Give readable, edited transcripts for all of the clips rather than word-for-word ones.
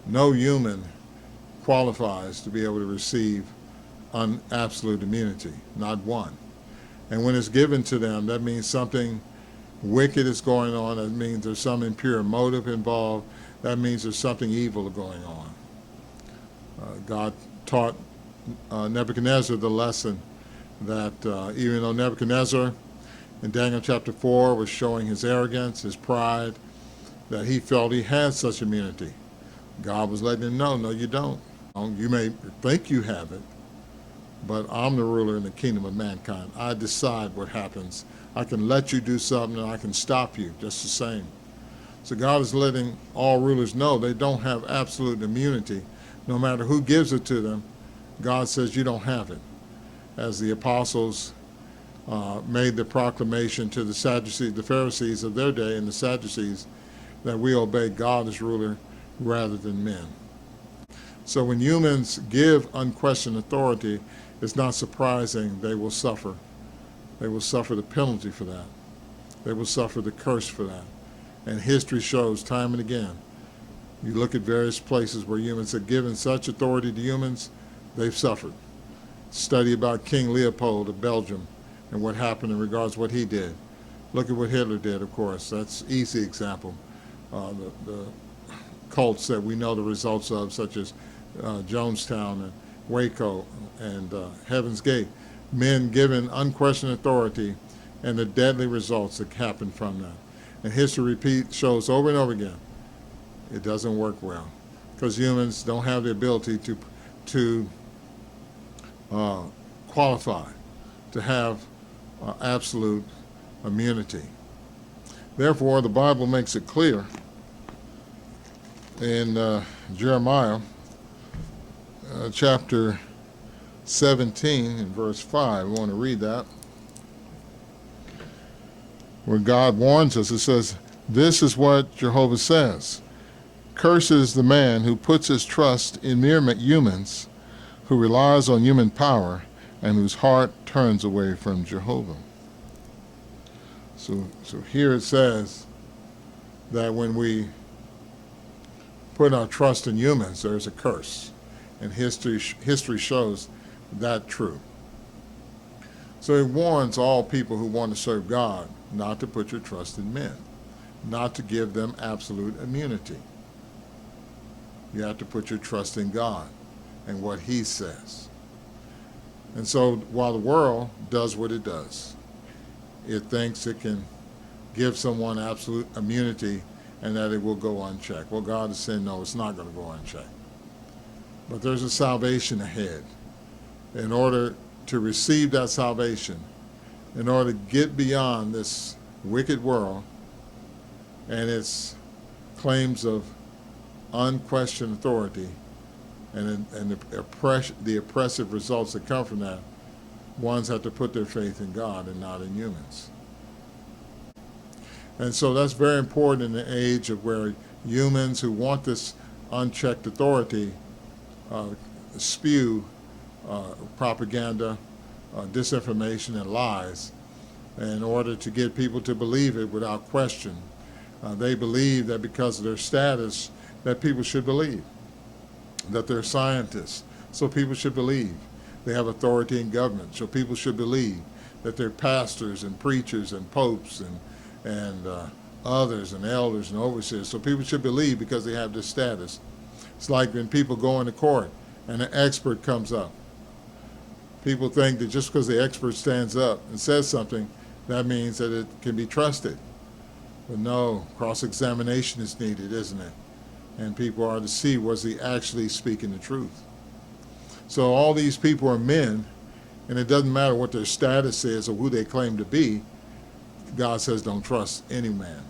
No human qualifies to be able to receive absolute immunity, not one. And when it's given to them, that means something wicked is going on. That means there's some impure motive involved. That means there's something evil going on. God taught Nebuchadnezzar the lesson that even though Nebuchadnezzar in Daniel chapter 4 was showing his arrogance, his pride, that he felt he had such immunity, God was letting him know, no, you don't. You may think you have it, but I'm the ruler in the kingdom of mankind. I decide what happens. I can let you do something and I can stop you just the same. So God is letting all rulers know they don't have absolute immunity. No matter who gives it to them, God says you don't have it. As the apostles made the proclamation to the Sadducees, the Pharisees of their day, and the Sadducees, that we obey God as ruler rather than men. So when humans give unquestioned authority, it's not surprising they will suffer. They will suffer the penalty for that. They will suffer the curse for that. And history shows time and again. You look at various places where humans have given such authority to humans, they've suffered. Study about King Leopold of Belgium and what happened in regards to what he did. Look at what Hitler did, of course. That's an easy example. The cults that we know the results of, such as Jonestown and Waco and Heaven's Gate. Men given unquestioned authority and the deadly results that happen from that. And history shows over and over again, it doesn't work well because humans don't have the ability to qualify to have absolute immunity. Therefore, the Bible makes it clear in Jeremiah chapter 17 and verse 5. We want to read that, where God warns us. It says, this is what Jehovah says. Curses the man who puts his trust in mere humans, who relies on human power, and whose heart turns away from Jehovah. So here it says that when we put our trust in humans, there's a curse. And history shows that true. So it warns all people who want to serve God not to put your trust in men, not to give them absolute immunity. You have to put your trust in God and what He says. And so while the world does what it does, it thinks it can give someone absolute immunity and that it will go unchecked. Well, God is saying, no, it's not going to go unchecked. But there's a salvation ahead. In order to receive that salvation, in order to get beyond this wicked world and its claims of unquestioned authority and the oppressive results that come from that, ones have to put their faith in God and not in humans. And so that's very important in the age of where humans who want this unchecked authority spew propaganda, disinformation, and lies in order to get people to believe it without question. They believe that because of their status that people should believe, that they're scientists, so people should believe. They have authority in government, so people should believe that they're pastors and preachers and popes and others and elders and overseers, so people should believe because they have this status. It's like when people go into court and an expert comes up. People think that just because the expert stands up and says something, that means that it can be trusted. But no, cross-examination is needed, isn't it? And people are to see, was he actually speaking the truth? So all these people are men, and it doesn't matter what their status is or who they claim to be. God says don't trust any man.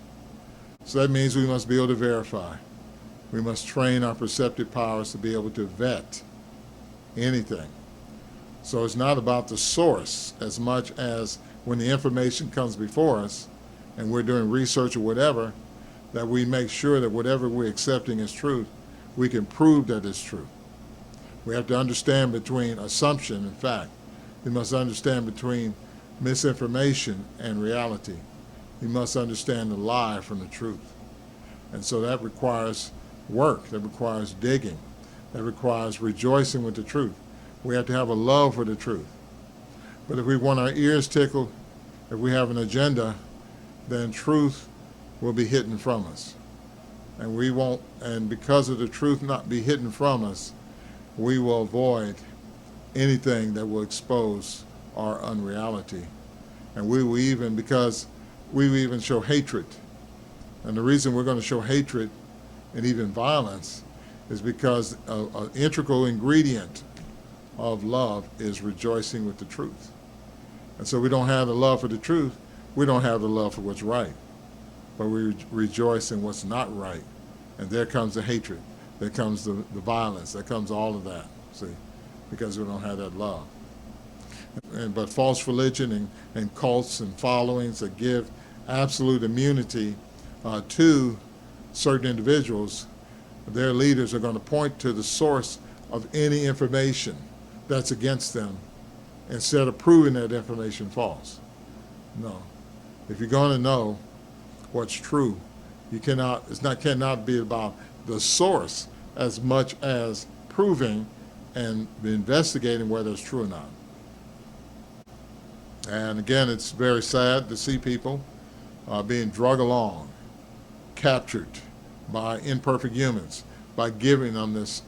So that means we must be able to verify. We must train our perceptive powers to be able to vet anything. So it's not about the source as much as when the information comes before us and we're doing research or whatever, that we make sure that whatever we're accepting as truth, we can prove that it's true. We have to understand between assumption and fact. We must understand between misinformation and reality. We must understand the lie from the truth. And so that requires work, that requires digging, that requires rejoicing with the truth. We have to have a love for the truth. But if we want our ears tickled, if we have an agenda, then truth will be hidden from us. And we won't, and because of the truth not be hidden from us, we will avoid anything that will expose our unreality. And we will even, because we will even show hatred. And the reason we're going to show hatred and even violence is because an integral ingredient of love is rejoicing with the truth. And so we don't have the love for the truth, we don't have the love for what's right. But we rejoice in what's not right. And there comes the hatred, there comes the violence, there comes all of that, see, because we don't have that love. But false religion and cults and followings that give absolute immunity to certain individuals, their leaders are going to point to the source of any information that's against them instead of proving that information false. No. If you're going to know what's true, you cannot be about the source as much as proving and investigating whether it's true or not. And again, it's very sad to see people being drug along, captured by imperfect humans, by giving them this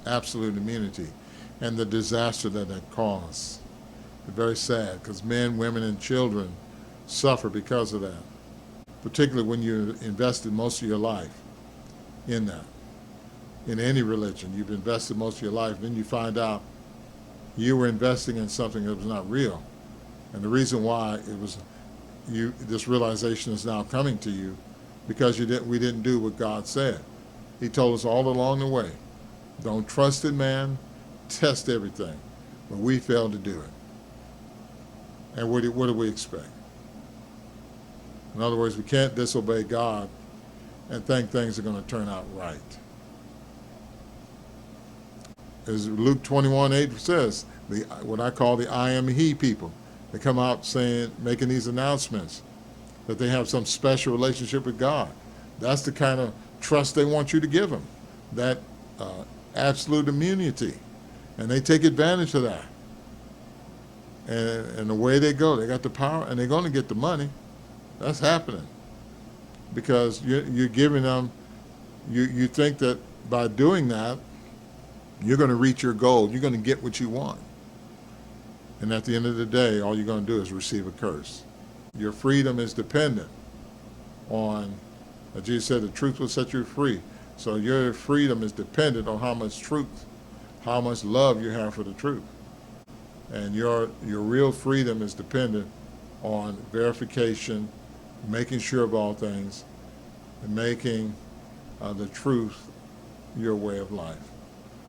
absolute immunity and the disaster that that caused. It's very sad because men, women, and children suffer because of that, particularly when you invested most of your life in that. In any religion, you've invested most of your life, then you find out you were investing in something that was not real. And the reason why it was this realization is now coming to you because we didn't do what God said. He told us all along the way, don't trust in man, test everything. But we failed to do it. And what do we expect? In other words, we can't disobey God and think things are going to turn out right. As Luke 21:8 says, what I call the I am he people. They come out saying, making these announcements that they have some special relationship with God. That's the kind of trust they want you to give them, that absolute immunity. And they take advantage of that. And the way they go, they got the power and they're going to get the money. That's happening. Because you're giving them, you think that by doing that, you're going to reach your goal. You're going to get what you want. And at the end of the day, all you're going to do is receive a curse. Your freedom is dependent on, as Jesus said, the truth will set you free. So your freedom is dependent on how much truth, how much love you have for the truth. And your real freedom is dependent on verification, making sure of all things, and making the truth your way of life.